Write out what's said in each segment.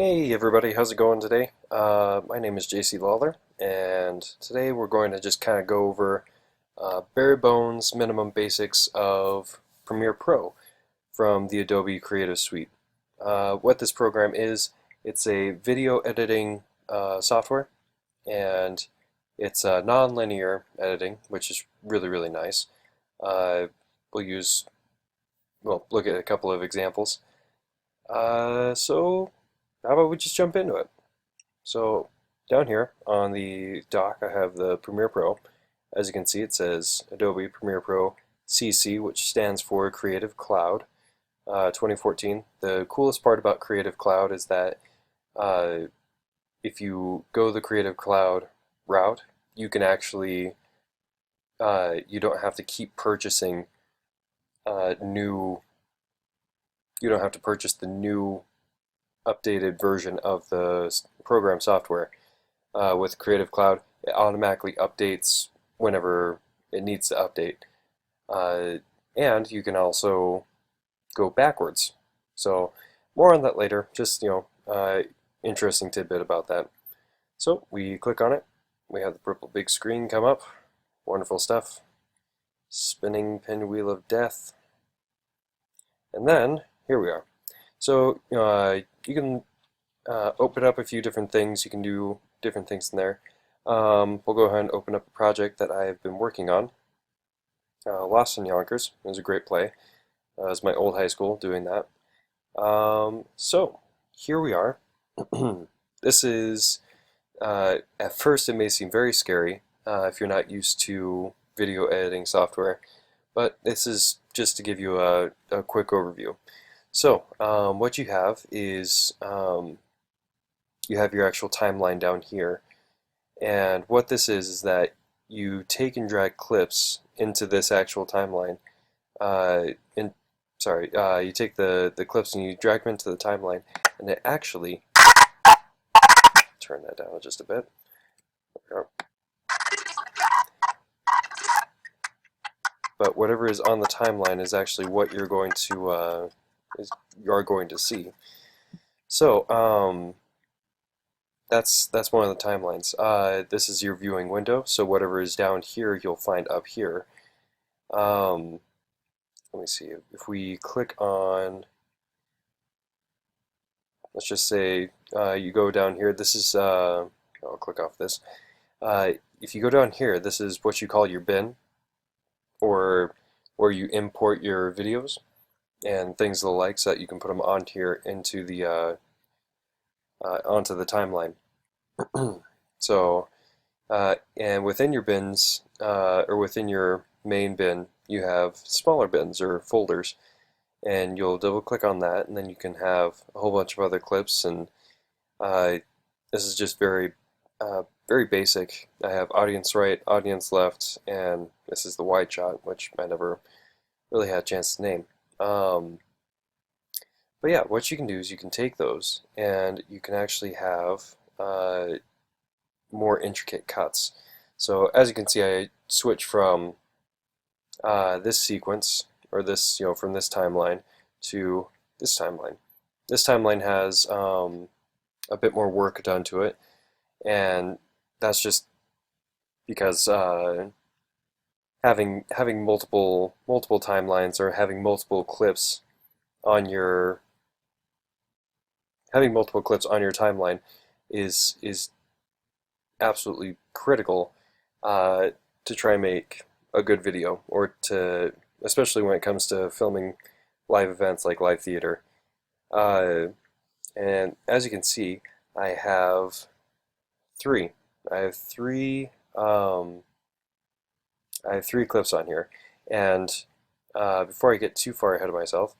Hey everybody, how's it going today? My name is JC Lawler, and today we're going to just kind of go over bare bones minimum basics of Premiere Pro from the Adobe Creative Suite. What this program is, it's a video editing software, and it's non-linear editing, which is really nice. We'll use, well, look at a couple of examples. So how about we just jump into it? So down here on the dock, I have the Premiere Pro. As you can see, it says Adobe Premiere Pro CC, which stands for Creative Cloud 2014. The coolest part about Creative Cloud is that uh, if you go the Creative Cloud route, you can actually you don't have to keep purchasing new. You don't have to purchase the new updated version of the program software. With Creative Cloud, it automatically updates whenever it needs to update. And you can also go backwards. So more on that later, just, interesting tidbit about that. So we click on it. We have the purple big screen come up. Wonderful stuff. Spinning pinwheel of death. And then, here we are. So you can open up a few different things. You can do different things in there. We'll go ahead and open up a project that I have been working on. Lost in Yonkers. It was a great play. It was my old high school doing that. So here we are. This is, at first it may seem very scary if you're not used to video editing software, but this is just to give you a quick overview. So what you have is you have your actual timeline down here, and what this is that you take and drag clips into this actual timeline. You take the clips and you drag them into the timeline, and it actually, turn that down just a bit. But whatever is on the timeline is actually what you're going to see. So that's one of the timelines. This is your viewing window, so whatever is down here you'll find up here. Let me see, if we click on, let's just say you go down here, this is, I'll click off this. If you go down here, this is what you call your bin, or where you import your videos and things of the like, so that you can put them on here into the onto the timeline. So, and within your bins, or within your main bin, you have smaller bins or folders, and you'll double click on that, and then you can have a whole bunch of other clips. And this is just very basic. I have audience right, audience left, and this is the wide shot, which I never really had a chance to name. But yeah, what you can do is you can take those and you can actually have more intricate cuts. So as you can see, I switch from this sequence, or this, from this timeline to this timeline. This timeline has a bit more work done to it, and that's just because having multiple timelines, or having multiple clips on your timeline is absolutely critical to try and make a good video, or to, especially when it comes to filming live events like live theater. And as you can see, I have three. I have three. I have three clips on here, and before I get too far ahead of myself,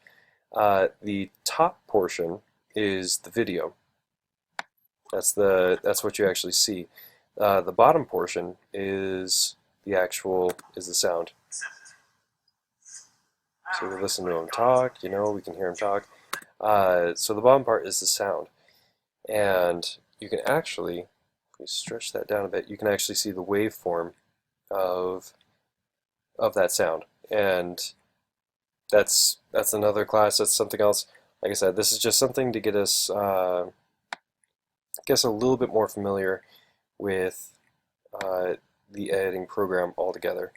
the top portion is the video. That's what you actually see. The bottom portion is the sound. So we listen to him talk. We can hear him talk. So the bottom part is the sound, and you can actually, if we stretch that down a bit, you can actually see the waveform of that sound, and that's another class. That's something else. Like I said, this is just something to get us guess a little bit more familiar with the editing program altogether.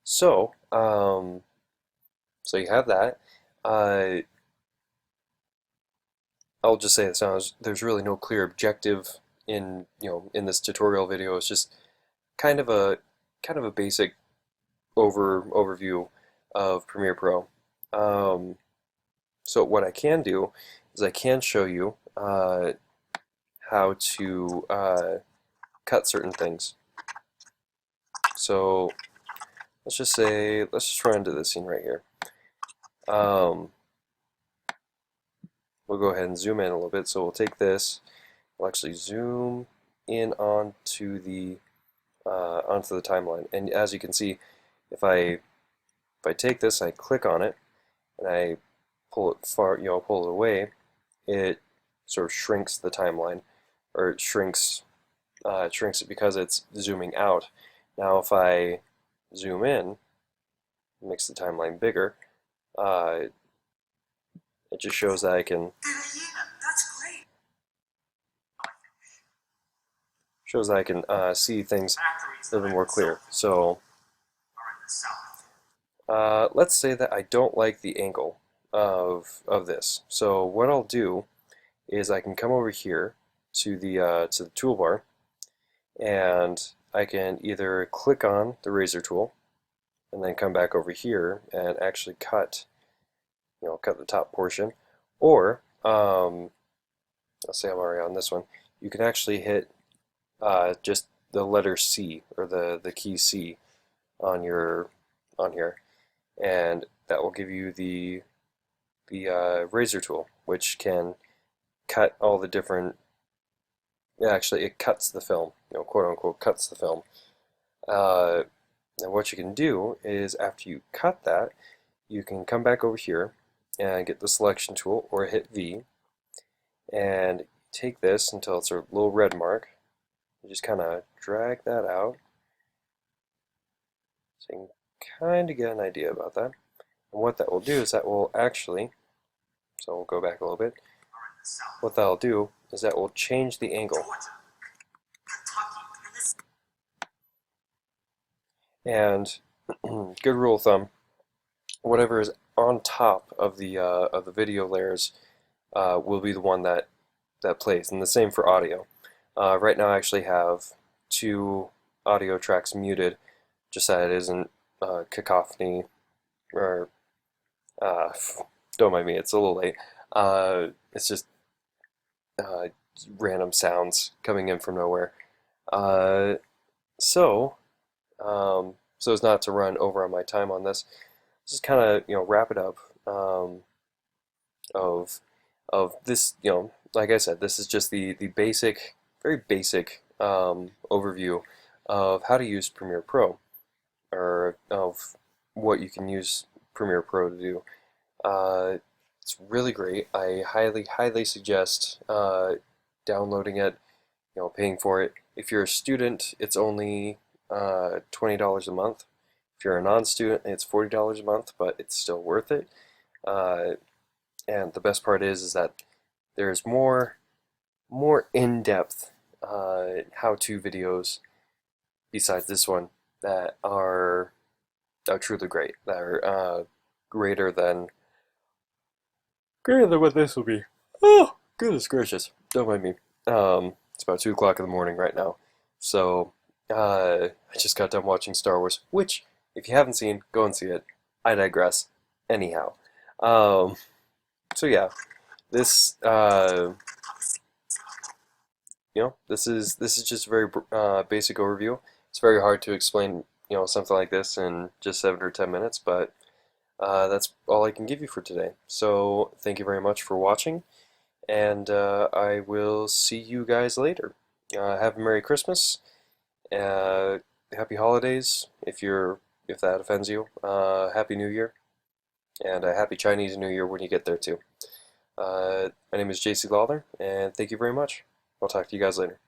So, so you have that. I'll just say this now, there's really no clear objective in in this tutorial video. It's just kind of a basic overview of Premiere Pro. So what I can do is I can show you how to cut certain things. So let's just run into this scene right here. We'll go ahead and zoom in a little bit. So we'll take this, we'll actually zoom in onto the timeline, and as you can see, if I take this, I click on it, and I pull it pull it away, it sort of shrinks the timeline, or it shrinks it because it's zooming out. Now if I zoom in, it makes the timeline bigger. It just shows that I can see things a little bit more clear. So let's say that I don't like the angle of this. So what I'll do is I can come over here to the toolbar, and I can either click on the razor tool and then come back over here and actually cut the top portion, or let's say I'm already on this one, you can actually hit just the letter C, or the key C on here, and that will give you the razor tool, which can cut all the different. Actually, it cuts the film, quote unquote, cuts the film. And what you can do is, after you cut that, you can come back over here and get the selection tool, or hit V, and take this until it's a little red mark. You just kind of drag that out, so you can kind of get an idea about that. And what that will do is that will actually, so we'll go back a little bit, what that'll do is that will change the angle. And good rule of thumb, whatever is on top of the video layers will be the one that plays, and the same for audio. Right now I actually have 2 audio tracks muted, just so that it isn't cacophony, or don't mind me, it's a little late. It's just random sounds coming in from nowhere. So as not to run over on my time on this, just kind of wrap it up of this. Like I said, this is just the basic, very basic overview of how to use Premiere Pro, or of what you can use Premiere Pro to do. It's really great. I highly suggest downloading it, paying for it. If you're a student, it's only $20 a month. If you're a non-student, it's $40 a month, but it's still worth it. And the best part is that there's more in-depth how-to videos besides this one that are truly great. That are greater than what this will be. Oh, goodness gracious! Don't mind me. It's about 2 o'clock in the morning right now, so I just got done watching Star Wars, which, if you haven't seen, go and see it. I digress. Anyhow, so yeah, this this is just a very basic overview. It's very hard to explain something like this in just 7 or 10 minutes, but that's all I can give you for today. So thank you very much for watching, and I will see you guys later. Have a Merry Christmas, Happy Holidays if that offends you. Happy New Year, and a Happy Chinese New Year when you get there too. My name is JC Lawler, and thank you very much. I'll talk to you guys later.